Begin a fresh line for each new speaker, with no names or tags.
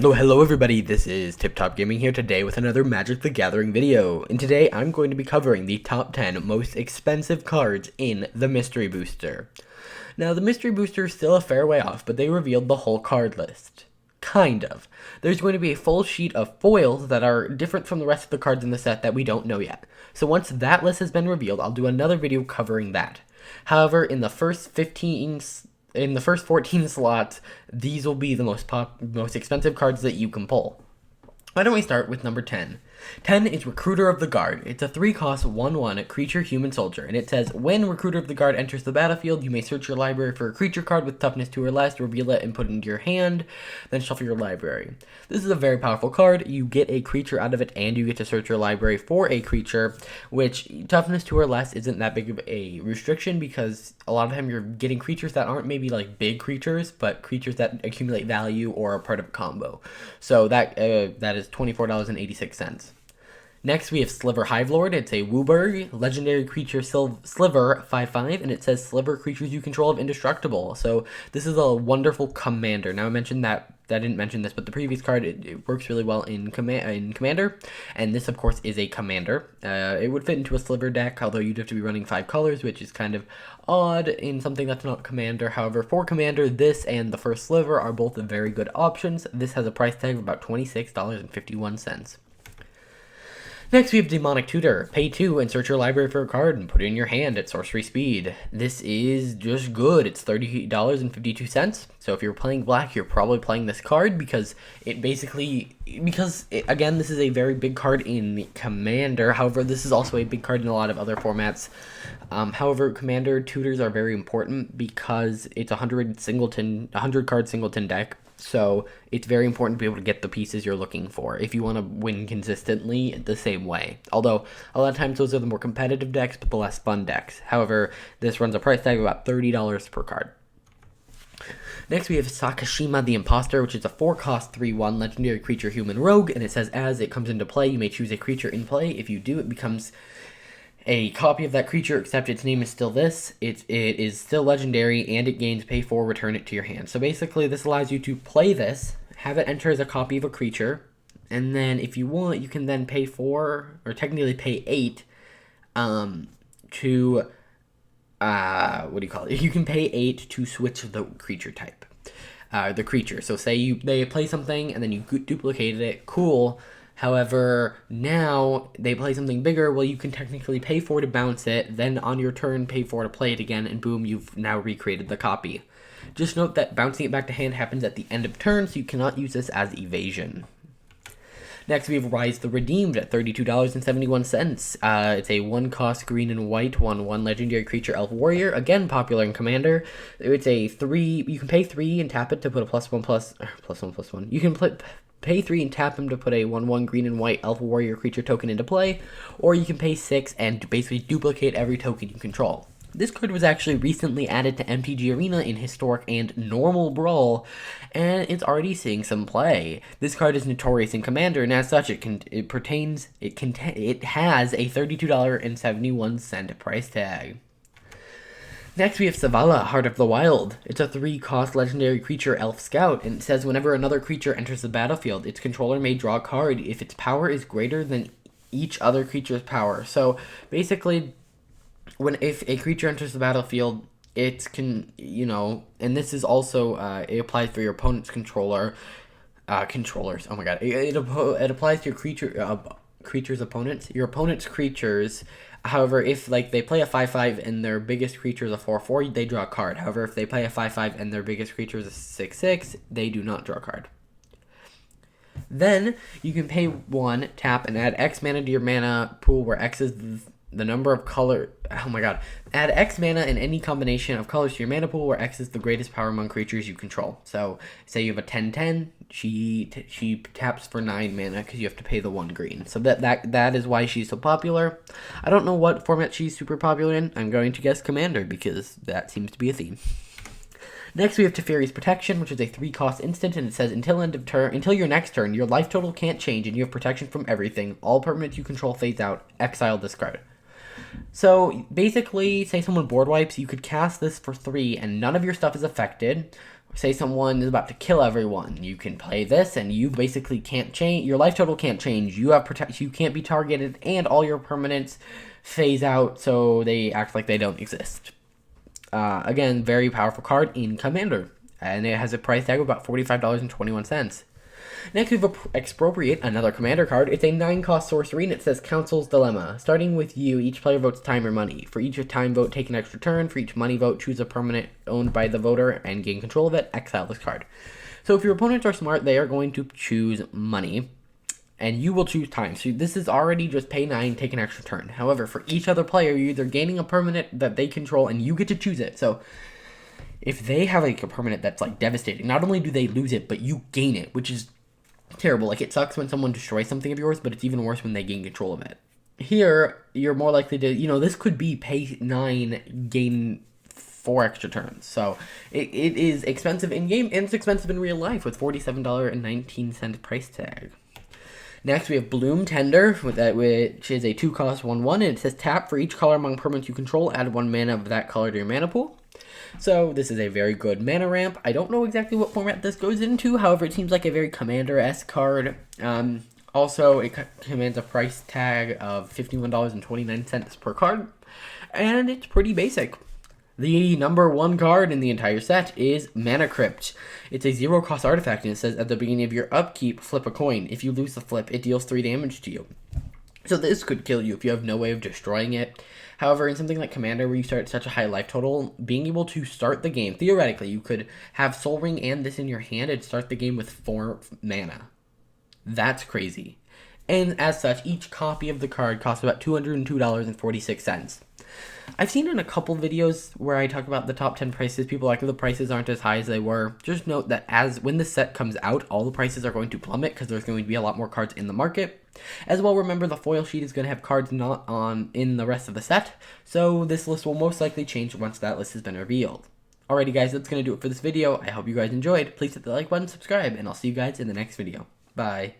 Hello everybody, this is Tip Top Gaming here today with another Magic the Gathering video. And today I'm going to be covering the top 10 most expensive cards in the Mystery Booster. Now the Mystery Booster is still a fair way off, but they revealed the whole card list. Kind of. There's going to be a full sheet of foils that are different from the rest of the cards in the set that we don't know yet. So once that list has been revealed, I'll do another video covering that. However, in the first 14 slots, these will be the most expensive cards that you can pull. Why don't we start with number 10? 10 is Recruiter of the Guard. It's a 3-cost 1/1 creature human soldier, and it says, when Recruiter of the Guard enters the battlefield, you may search your library for a creature card with toughness 2 or less, reveal it and put it into your hand, then shuffle your library. This is a very powerful card. You get a creature out of it, and you get to search your library for a creature, which toughness 2 or less isn't that big of a restriction, because a lot of time you're getting creatures that aren't maybe like big creatures, but creatures that accumulate value or are part of a combo. So that is $24.86. Next, we have Sliver Hivelord. It's a Wooburg, legendary creature Sliver 5/5, and it says Sliver creatures you control of indestructible. So this is a wonderful commander. Now I mentioned that, I didn't mention this, but the previous card, it works really well in Commander, and this of course is a commander. It would fit into a Sliver deck, although you'd have to be running 5 colors, which is kind of odd in something that's not Commander. However, for Commander, this and the first Sliver are both very good options. This has a price tag of about $26.51. Next, we have Demonic Tutor. Pay 2 and search your library for a card and put it in your hand at sorcery speed. This is just good. It's $30.52. So if you're playing black, you're probably playing this card because again, this is a very big card in Commander. However, this is also a big card in a lot of other formats. However, Commander tutors are very important because it's a 100 card singleton deck. So it's very important to be able to get the pieces you're looking for if you want to win consistently the same way. Although a lot of times those are the more competitive decks, but the less fun decks. However, this runs a price tag of about $30 per card. Next, we have Sakashima the Imposter, which is a 4-cost 3/1 legendary creature human rogue, and it says as it comes into play, you may choose a creature in play. If you do, it becomes a copy of that creature, except its name is still this. It is still legendary, and it gains pay 4, return it to your hand. So basically, this allows you to play this, have it enter as a copy of a creature, and then if you want, you can then pay 4, or technically pay 8, to, you can pay 8 to switch the creature type. So say they play something, and then you duplicated it, cool. However, now they play something bigger. Well, you can technically pay 4 to bounce it, then on your turn pay 4 to play it again, and boom, you've now recreated the copy. Just note that bouncing it back to hand happens at the end of turn, so you cannot use this as evasion. Next, we have Rise the Redeemed at $32.71. It's a 1-cost green and white 1/1 legendary creature elf warrior. Again, popular in Commander. It's a 3. You can pay 3 and tap it to put a +1/+1. You can pay 3 and tap him to put a 1/1 green and white elf warrior creature token into play, or you can pay 6 and basically duplicate every token you control. This card was actually recently added to MTG Arena in Historic and Normal Brawl, and it's already seeing some play. This card is notorious in Commander, and as such, it has a $32.71 price tag. Next, we have Savala, Heart of the Wild. It's a 3-cost legendary creature elf scout, and it says whenever another creature enters the battlefield, its controller may draw a card if its power is greater than each other creature's power. So basically, if a creature enters the battlefield, and this is also, it applies for your opponent's controllers. Oh my god. It applies to your creature's opponents. Your opponent's creatures. However, if they play a 5/5 and their biggest creature is a 4/4, they draw a card. However, if they play a 5/5 and their biggest creature is a 6/6, they do not draw a card. Then you can pay 1, tap, and add X mana to your mana pool, where X is the number of color. Oh my god! Add X mana in any combination of colors to your mana pool, where X is the greatest power among creatures you control. So, say you have a 10/10, she taps for 9 mana because you have to pay the 1 green. So that is why she's so popular. I don't know what format she's super popular in. I'm going to guess Commander because that seems to be a theme. Next, we have Teferi's Protection, which is a 3-cost instant, and it says until your next turn, your life total can't change, and you have protection from everything. All permanents you control fades out. Exile this card. So basically, say someone board wipes, you could cast this for 3, and none of your stuff is affected. say someone is about to kill everyone, you can play this, and you basically can't change. Your life total can't change. You have you can't be targeted, and all your permanents phase out, so they act like they don't exist. Again, very powerful card in Commander, and it has a price tag of about $45.21. Next, we have Expropriate, another commander card. It's a 9-cost sorcery, and it says Council's Dilemma. Starting with you, each player votes time or money. For each time vote, take an extra turn. For each money vote, choose a permanent owned by the voter and gain control of it. Exile this card. So if your opponents are smart, they are going to choose money, and you will choose time. So this is already just pay 9, take an extra turn. However, for each other player, you're either gaining a permanent that they control, and you get to choose it. So if they have like a permanent that's like devastating, not only do they lose it, but you gain it, which is terrible. Like, it sucks when someone destroys something of yours, but it's even worse when they gain control of it. Here, you're more likely to, this could be pay 9, gain 4 extra turns. So it is expensive in game, and it's expensive in real life with $47.19 price tag. Next, we have Bloom Tender, which is a 2-cost 1/1, and it says tap for each color among permanents you control, add 1 mana of that color to your mana pool. So this is a very good mana ramp. I don't know exactly what format this goes into. However, it seems like a very Commander-esque card. Also, it commands a price tag of $51.29 per card. And it's pretty basic. The number 1 card in the entire set is Mana Crypt. It's a 0-cost artifact, and it says at the beginning of your upkeep, flip a coin. If you lose the flip, it deals 3 damage to you. So this could kill you if you have no way of destroying it. However, in something like Commander, where you start at such a high life total, being able to start the game, theoretically, you could have Soul Ring and this in your hand and start the game with 4 mana. That's crazy. And as such, each copy of the card costs about $202.46. I've seen in a couple videos where I talk about the top 10 prices, people like the prices aren't as high as they were. Just note that when the set comes out, all the prices are going to plummet because there's going to be a lot more cards in the market. As well, remember the foil sheet is going to have cards not in the rest of the set, so this list will most likely change once that list has been revealed. Alrighty guys, that's going to do it for this video. I hope you guys enjoyed. Please hit the like button, subscribe, and I'll see you guys in the next video. Bye.